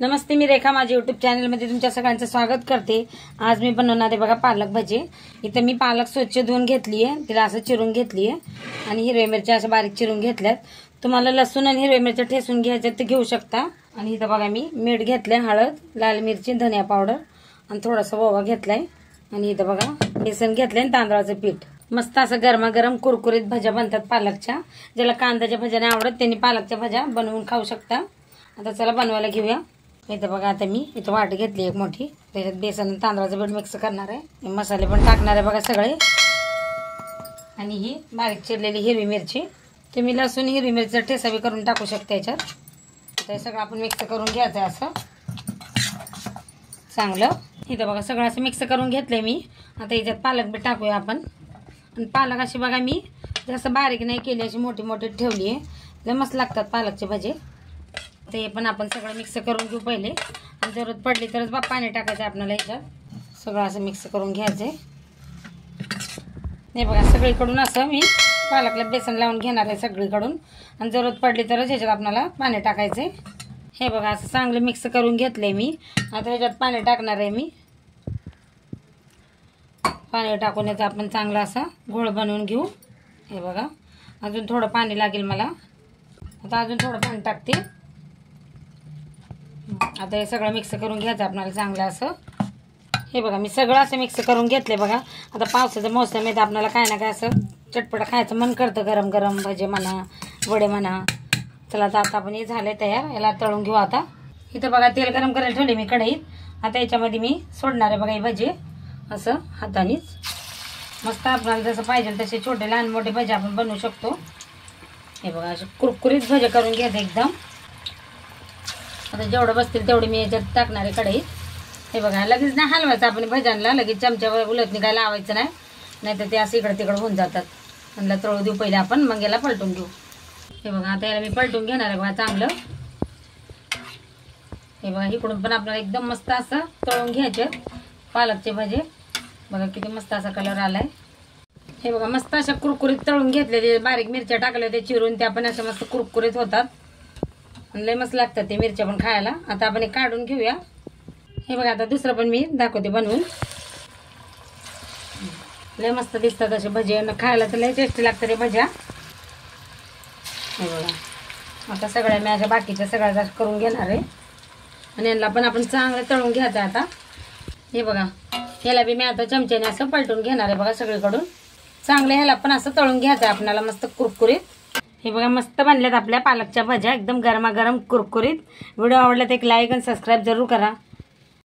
नमस्ते, मी रेखा माझ्या यूट्यूब चॅनलमध्ये तुमच्या सगळ्यांचं स्वागत करते। आज मी बनवणार आहे बघा पालक भाजी। इथे मी पालक स्वच्छ धुवून घेतली आहे, तिला असं चिरून घेतली आहे आणि हिरव्या मिरच्या असं बारीक चिरून घेतल्यात। तुम्हाला लसूण आणि हिरव्या मिरच्या ठेचून घ्यायचं ते घेऊ शकता। आणि इथं बघा मी मीठ घेतले, हळद, लाल मिरची, धनिया पावडर आणि थोडासा ओवा घेतलाय। आणि इथं बघा बेसन घेतलंय आणि तांदळाचं पीठ। मस्त असं गरमागरम कुरकुरीत भाज्या बनतात पालकच्या। ज्याला कांद्याच्या भाज्या नाही आवडत त्यांनी पालकच्या भाज्या बनवून खाऊ शकता। आता चला बनवायला घेऊया। इथं बघा आता मी इथं वाटी घेतली एक मोठी, त्याच्यात बेसन आणि तांदळाचं पीठ मिक्स करणार आहे। मसाले पण टाकणार आहे बघा सगळे। आणि ही बारीक चिरलेली हिरवी मिरची, तुम्ही लसूण हिरवी मिरची ठेचा बी करून टाकू शकता याच्यात। आता हे सगळं आपण मिक्स करून घ्यायचं असं चांगलं। इथं बघा सगळं असं मिक्स करून घेतलंय मी। आता याच्यात पालक बी टाकूया आपण। आणि पालक अशी बघा मी जास्त बारीक नाही केली, अशी मोठी मोठी ठेवली आहे। लय मस्त लागतात पालकचे भाजी। ते पण आपण सगळं मिक्स करून घेऊ पहिले, आणि जरूरत पडली तरच पाणी टाकायचं आपल्याला। याच्यात सगळं असं मिक्स करून घ्यायचंय। हे बघा सगळीकडून असं मी पालकला बेसन लावून घेणार आहे सगळीकडून, आणि जरूरत पडली तरच याच्यात आपल्याला पाणी टाकायचंय। हे बघा असं चांगलं मिक्स करून घेतलंय मी। आता याच्यात पाणी टाकणार आहे मी। पाणी टाकून याचा आपण चांगला असा घोळ बनवून घेऊ। हे बघा अजून थोडं पाणी लागेल मला, आता अजून थोडं पाणी टाकते। आता हे सगळं मिक्स करून घ्यायचं आपल्याला चांगलं असं। हे बघा मी सगळं असं मिक्स करून घेतले बघा। आता पावसाचा मोसम आहे तर आपल्याला काय ना काय असं चटपट खायचं मन करतं, गरम गरम भजे म्हणा, वडे म्हणा। चला आता आपण हे झाले तयार, याला तळून घेऊ आता। इथं बघा तेल गरम करायला ठेवले मी कढईत। आता याच्यामध्ये मी सोडणार आहे बघा हे भजे असं हातानेच। मस्त आपल्याला जसं पाहिजे तसे छोटे लहान मोठे भजे आपण बनवू शकतो। हे बघा असे कुरकुरीत भजे करून घ्यायचे एकदम। आता जेवढं बसतील तेवढे मी याच्यात टाकणार आहे कढईत। हे बघा लगेच नाही हलवायचं आपण भज्यांना, लगेच चमच्यावर उलटणी काय लावायचं नाही, नाहीतर ते असं इकडं तिकडं होऊन जातात। त्यांना तळू देऊ पहिले आपण, मग याला पलटून घेऊ। हे बघा आता याला मी पलटून घेणार आहे बघा चांगलं। हे बघा इकडून पण आपल्याला एकदम मस्त असं तळून घ्यायचे पालकचे भजे। बघा किती मस्त असा कलर आलाय। हे बघा मस्त अशा कुरकुरीत तळून घेतले, बारीक मिरच्या टाकल्या ते चिरून, त्या पण अशा मस्त कुरकुरीत होतात, लय मस्त लागतात ते मिरच्या पण खायला। आता आपण एक काढून घेऊया। हे बघा आता दुसरं पण मी दाखवते बनवून। लय मस्त दिसतात असे भजे, खायला तर लय टेस्टी लागतात ते भज्या। हे बघा आता सगळ्या मी अशा बाकीच्या सगळ्या करून घेणार आहे, आणि यांना पण आपण चांगलं तळून घ्यायचं आता। हे बघा ह्याला बी मी आता चमच्याने असं पलटून घेणार आहे बघा सगळीकडून चांगलं। ह्याला पण असं तळून घ्यायचं आहे आपल्याला मस्त कुरकुरीत। हे बघा मस्त बनल्यात आपल्या पालकच्या भाज्या, एकदम गरमागरम कुरकुरीत। व्हिडिओ आवडला तर एक लाईक आणि सबस्क्राईब जरूर करा।